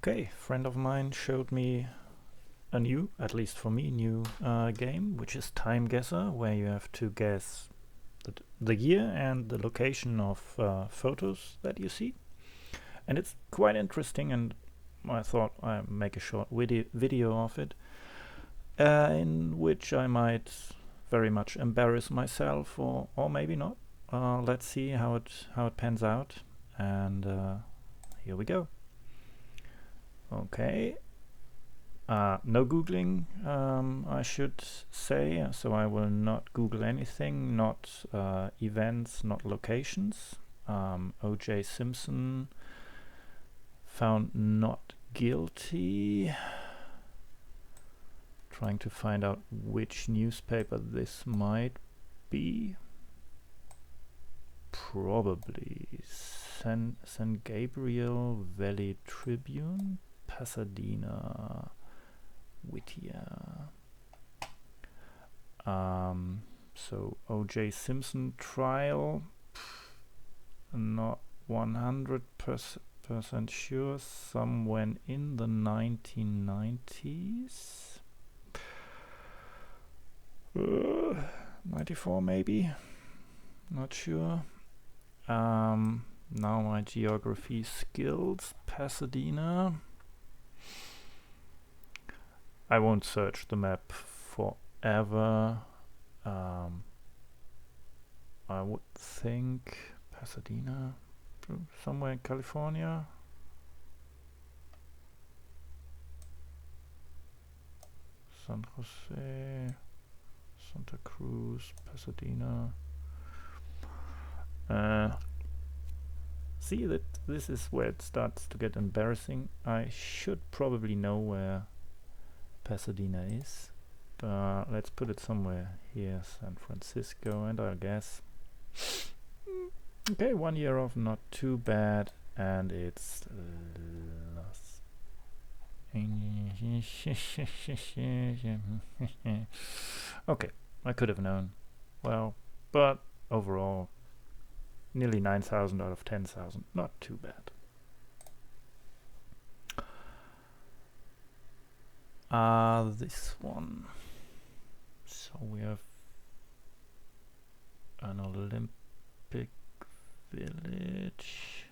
Okay, friend of mine showed me a new, at least for me, new game, which is Timeguessr, where you have to guess the year and the location of photos that you see. And it's quite interesting, and I thought I'd make a short video of it, in which I might very much embarrass myself, or maybe not. Let's see how it pans out, and here we go. Okay. No Googling, I should say, so I will not Google anything, not events, not locations. O.J. Simpson found not guilty. Trying to find out which newspaper this might be. Probably San Gabriel Valley Tribune, Pasadena, Whittier. So O.J. Simpson trial, not 100% sure, somewhere in the 1990s. 94 maybe, not sure. Now my geography skills. Pasadena. I won't search the map forever. I would think Pasadena, somewhere in California. San Jose, Santa Cruz, Pasadena. See, that this is where it starts to get embarrassing. I should probably know where Pasadena is, but let's put it somewhere here, San Francisco, and I'll guess. Okay, 1 year off, not too bad, and it's Los Okay, I could have known. Well, but overall, nearly 9,000 out of 10,000, not too bad. This one. So we have an Olympic village.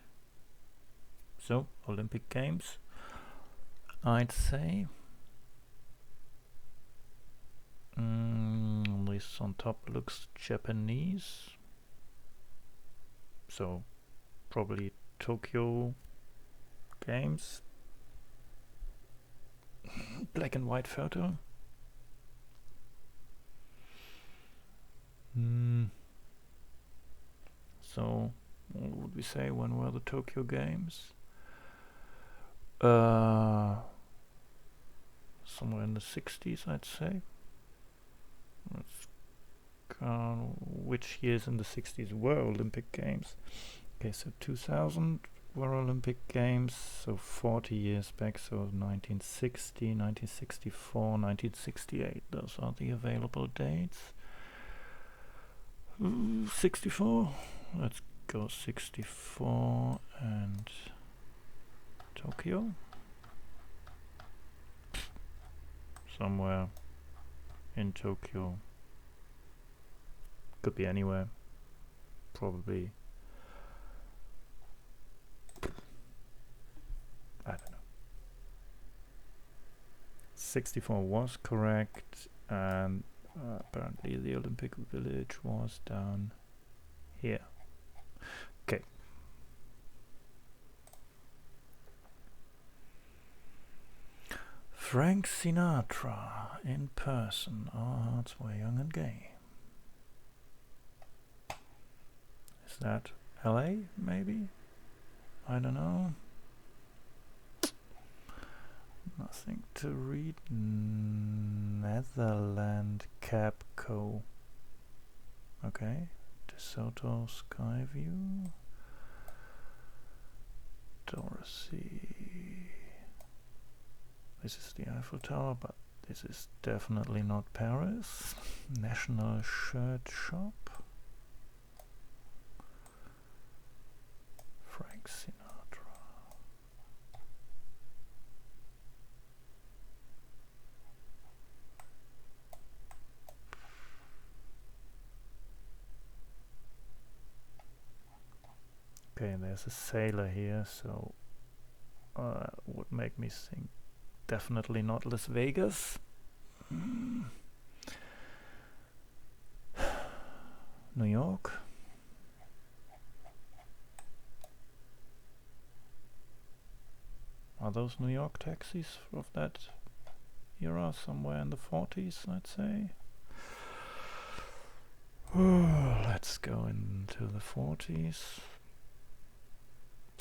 So, Olympic Games, I'd say. This on top looks Japanese. So, probably Tokyo Games. Black and white photo. So, what would we say? When were the Tokyo Games? Somewhere in the 60s, I'd say. Let's count which years in the 60s were Olympic Games. Okay, so 2000 were Olympic Games, so 40 years back, so 1960, 1964, 1968. Those are the available dates. 64. Let's go 64 and Tokyo. Somewhere in Tokyo. Could be anywhere. Probably. I don't know. 64 was correct, and apparently the Olympic Village was down here. Okay. Frank Sinatra in person. Our hearts were young and gay. Is that LA, maybe? I don't know. Nothing to read. Netherland Cab Co. Okay. DeSoto Skyview. Dorothy. This is the Eiffel Tower, but this is definitely not Paris. National Shirt Shop. Frank Sinatra. there's a sailor here, so would make me think definitely not Las Vegas. New York. Are those New York taxis of that era, somewhere in the 40s, let's say? Let's go into the 40s.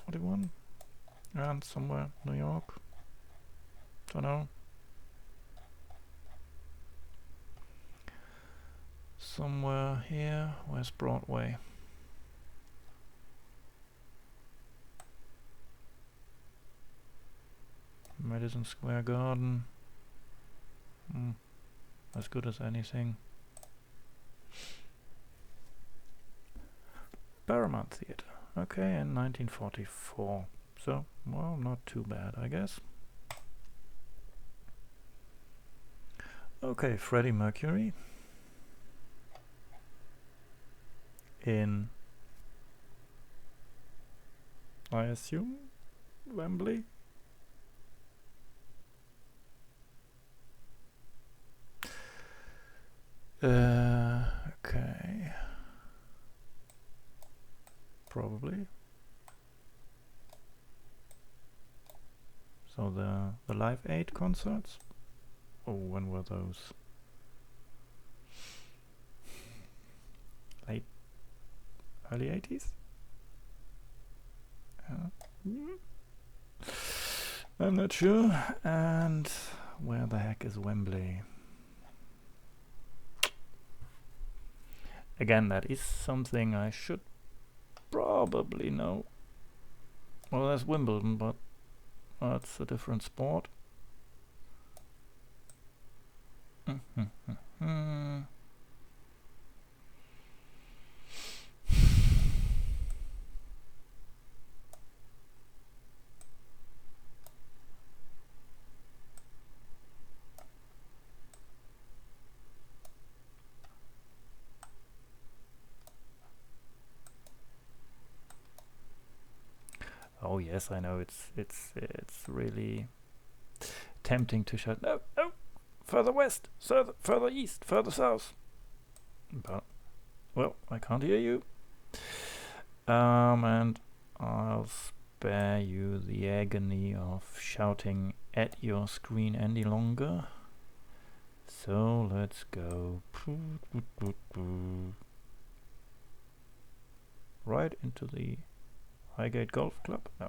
41? And somewhere, New York. Don't know. Somewhere here. Where's Broadway? Madison Square Garden. As good as anything. Paramount Theatre. Okay, in 1944. So, well, not too bad, I guess. Okay, Freddie Mercury. In, I assume, Wembley. Okay. Probably. So the Live Aid concerts? Oh, when were those? Early 80s? I'm not sure. And where the heck is Wembley? Again, that is something I should probably know. Well, there's Wimbledon, but that's a different sport. Oh yes, I know it's really tempting to shout no, further west, further east, further south. But well, I can't hear you. And I'll spare you the agony of shouting at your screen any longer. So let's go right into the Highgate Golf Club. No.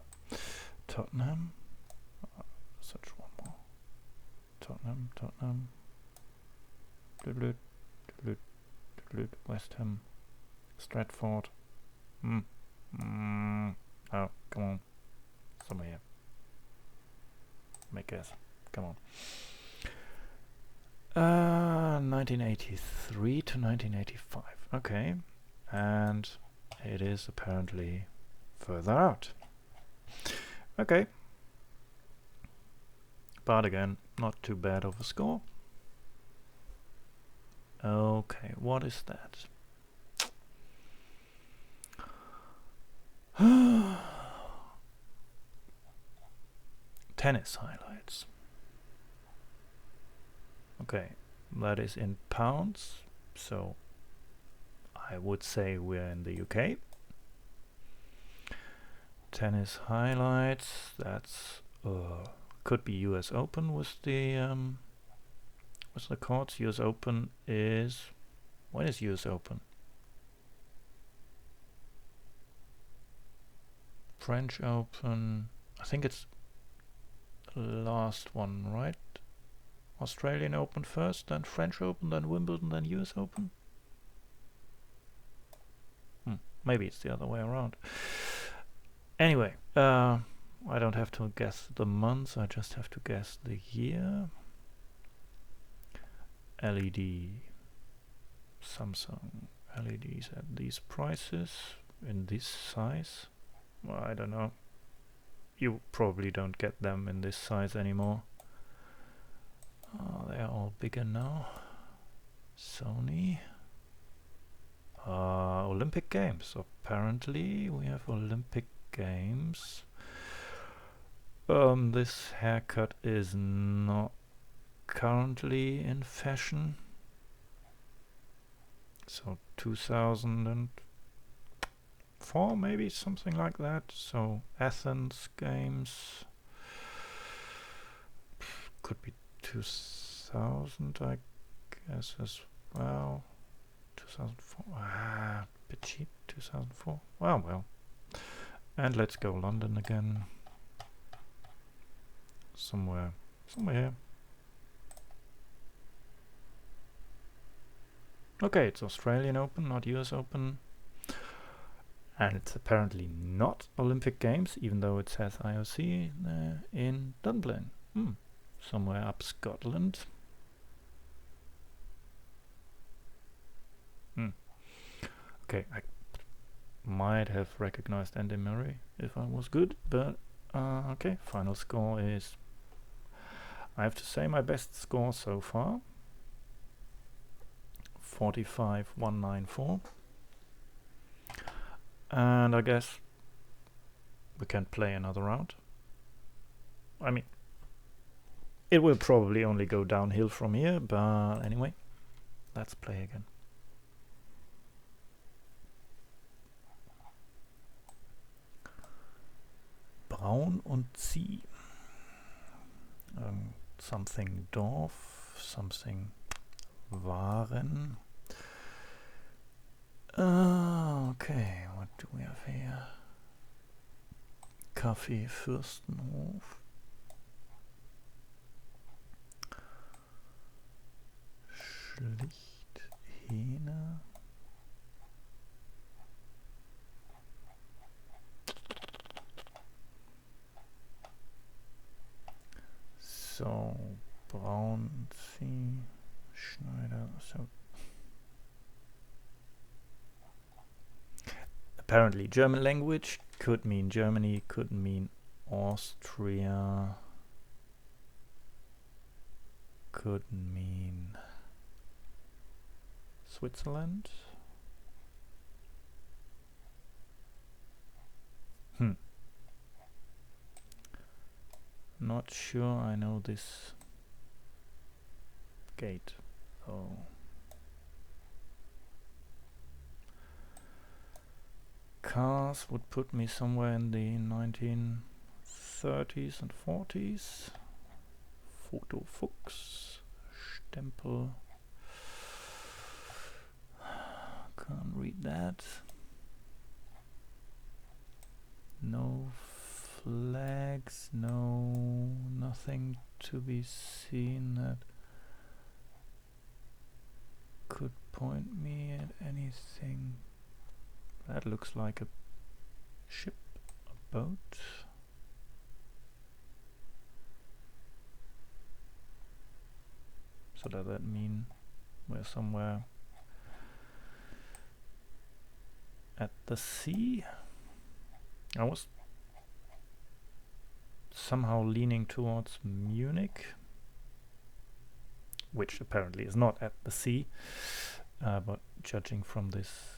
Tottenham. Such one more. Tottenham. West Ham. Stratford. Oh, come on. Somewhere here. Make guess. Come on. 1983 to 1985. Okay. And it is apparently further out. Okay. But again, not too bad of a score. Okay, what is that? Tennis highlights. Okay, that is in pounds, so I would say we're in the UK. Tennis highlights, that's could be US Open with the courts. US Open is, when is US Open? French Open, I think it's the last one, right? Australian Open first, then French Open, then Wimbledon, then US Open. Maybe it's the other way around. Anyway, I don't have to guess the months, I just have to guess the year. LED, Samsung LEDs at these prices, in this size. Well, I don't know. You probably don't get them in this size anymore. They're all bigger now. Sony. Olympic Games. Apparently we have Olympic games. This haircut is not currently in fashion. So 2004 maybe, something like that. So Athens games. Could be 2000, I guess, as well. 2004. Bit cheap. 2004. Well. And let's go London again. Somewhere here. Okay, it's Australian Open, not US Open. And it's apparently not Olympic Games, even though it says IOC in Dunblane. Somewhere up Scotland. Okay, I might have recognized Andy Murray if I was good, but okay, final score is, I have to say, my best score so far. 45,194. And I guess we can play another round. I mean, it will probably only go downhill from here, but anyway, let's play again. Braun und Zieh. Something Dorf, something Waren. Okay, what do we have here? Kaffee Fürstenhof. Schlicht Hähne. So, Braun, Zieh, Schneider, so. Apparently German language could mean Germany, could mean Austria, could mean Switzerland. Not sure I know this gate. Oh. Cars would put me somewhere in the 1930s and 40s. Foto Fuchs, Stempel. Can't read that. No flags, nothing to be seen that could point me at anything. That looks like a ship, a boat. So does that mean we're somewhere at the sea? I was somehow leaning towards Munich, which apparently is not at the sea, but judging from this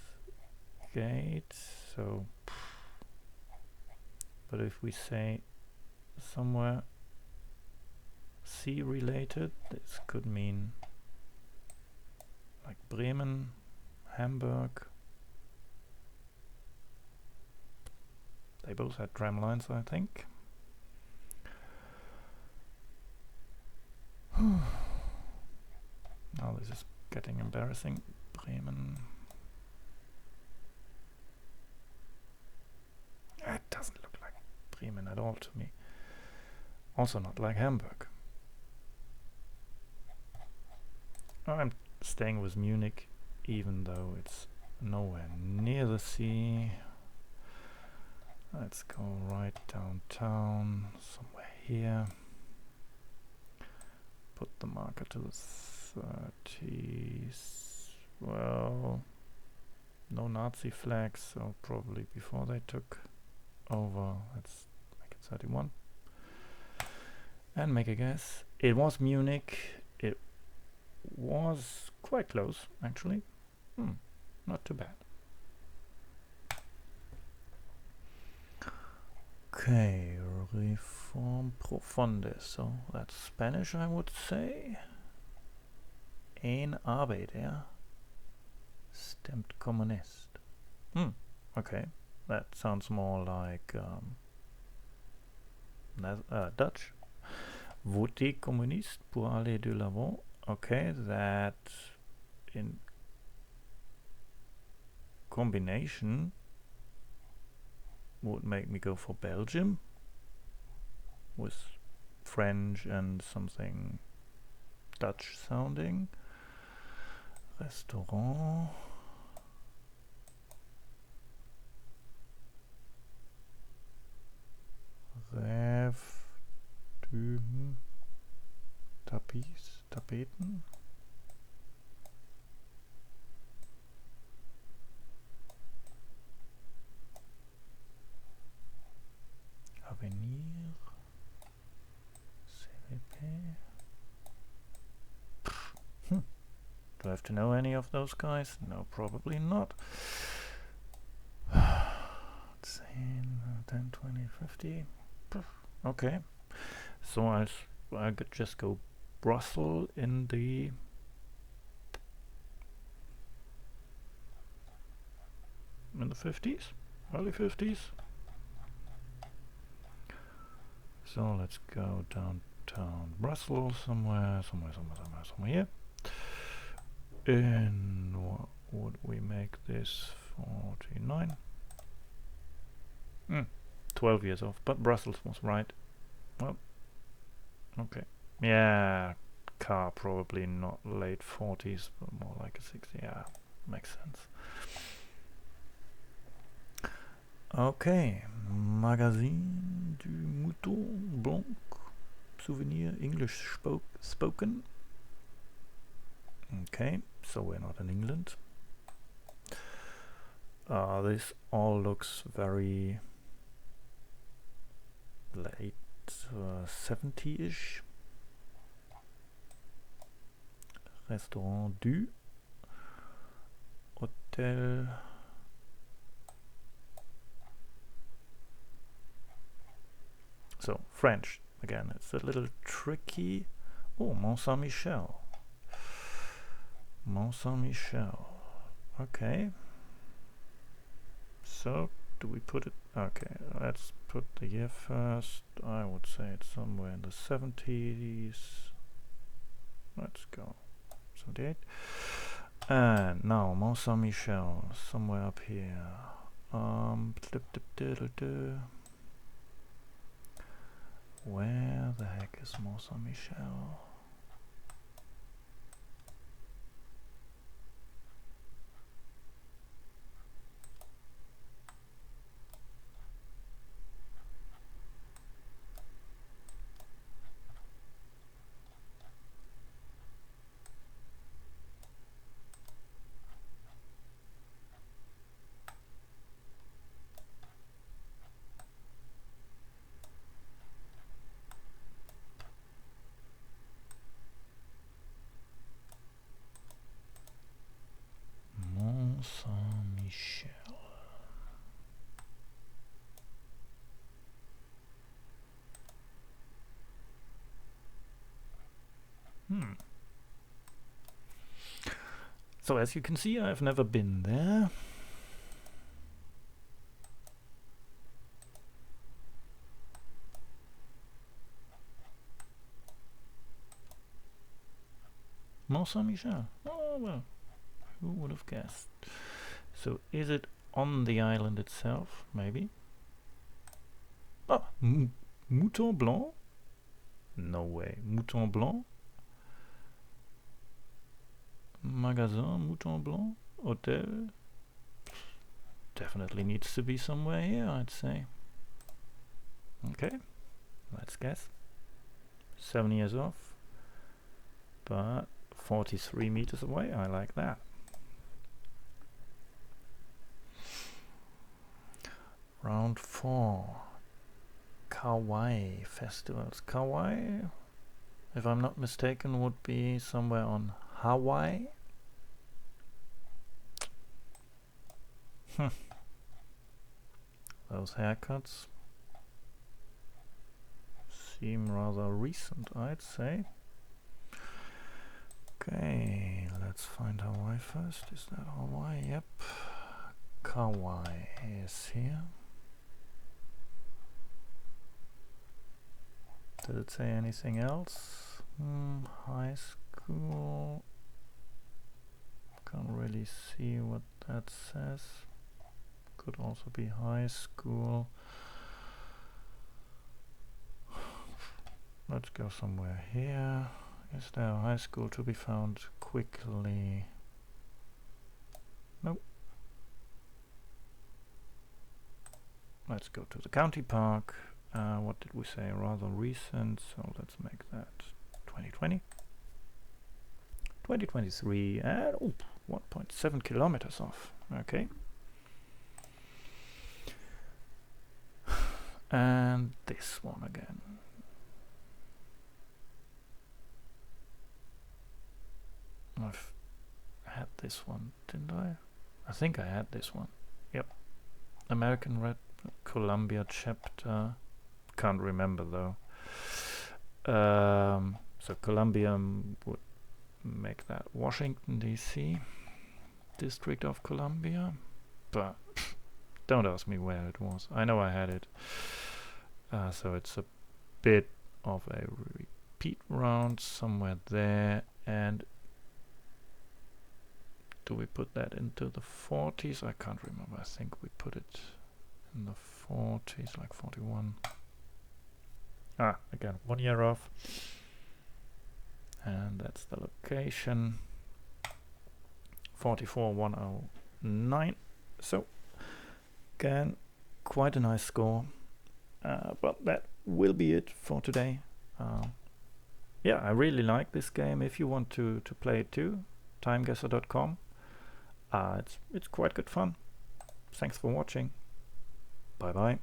gate, so, but if we say somewhere sea related, this could mean like Bremen, Hamburg. They both had tram lines, I think. Now this is getting embarrassing. Bremen. It doesn't look like Bremen at all to me. Also not like Hamburg. I'm staying with Munich, even though it's nowhere near the sea. Let's go right downtown, somewhere here. Put the marker to the 30s. Well, no Nazi flags, so probably before they took over. Let's make it 31. And make a guess. It was Munich. It was quite close, actually. Not too bad. Reform Profunde. So that's Spanish, I would say. Ein Arbeiter stemmt Kommunist. Okay, that sounds more like Dutch. Voter communiste pour aller de l'avant. Okay, that in combination would make me go for Belgium with French and something Dutch sounding. Restaurant. Rêve du Tapeten. Avenir. CVP. Do I have to know any of those guys? No, probably not. 10, 20, 50. Okay. So I could just go Brussels in the in the 50s, early 50s. So let's go downtown Brussels somewhere here. And what would we make this 49? 12 years off, but Brussels was right. Well, okay. Yeah, car probably not late 40s, but more like a 60. Yeah, makes sense. Okay, Magazine du Mouton Blanc. Souvenir, English spoken. Okay, so we're not in England. This all looks very late 70-ish. Restaurant du Hotel So French again, it's a little tricky. Oh, Mont Saint-Michel. Mont Saint-Michel. Okay. So do we put it? Okay, let's put the year first. I would say it's somewhere in the 70s. Let's go 78. And now Mont Saint-Michel, somewhere up here. Where the heck is Mont Saint-Michel? Mont Saint-Michel. So as you can see, I've never been there. Mont Saint-Michel. Oh well, who would have guessed? So is it on the island itself? Maybe. Ah, Mouton Blanc? No way. Mouton Blanc? Magasin Mouton Blanc? Hotel? Definitely needs to be somewhere here, I'd say. Okay, let's guess. 7 years off, but 43 meters away. I like that. Round 4. Kauai festivals. Kauai, if I'm not mistaken, would be somewhere on Hawaii. Those haircuts. seem rather recent, I'd say. Okay, let's find Hawaii first. Is that Hawaii? Yep. Kauai is here. Did it say anything else? High school. Can't really see what that says. Could also be high school. Let's go somewhere here. Is there a high school to be found quickly? Nope. Let's go to the county park. What did we say? Rather recent, so let's make that 2020. 2023 and 1.7 kilometers off. Okay. And this one again. I've had this one, didn't I? I think I had this one. Yep. American Red Columbia chapter. Can't remember though. So Columbia would make that Washington DC, District of Columbia, but don't ask me where it was. I know I had it. So it's a bit of a repeat round somewhere there. And do we put that into the 40s? I can't remember. I think we put it in the 40s, like 41. Again, 1 year off. And that's the location. 44,109. So, again, quite a nice score. But that will be it for today. Yeah, I really like this game. If you want to play it too, timeguessr.com. It's quite good fun. Thanks for watching. Bye bye.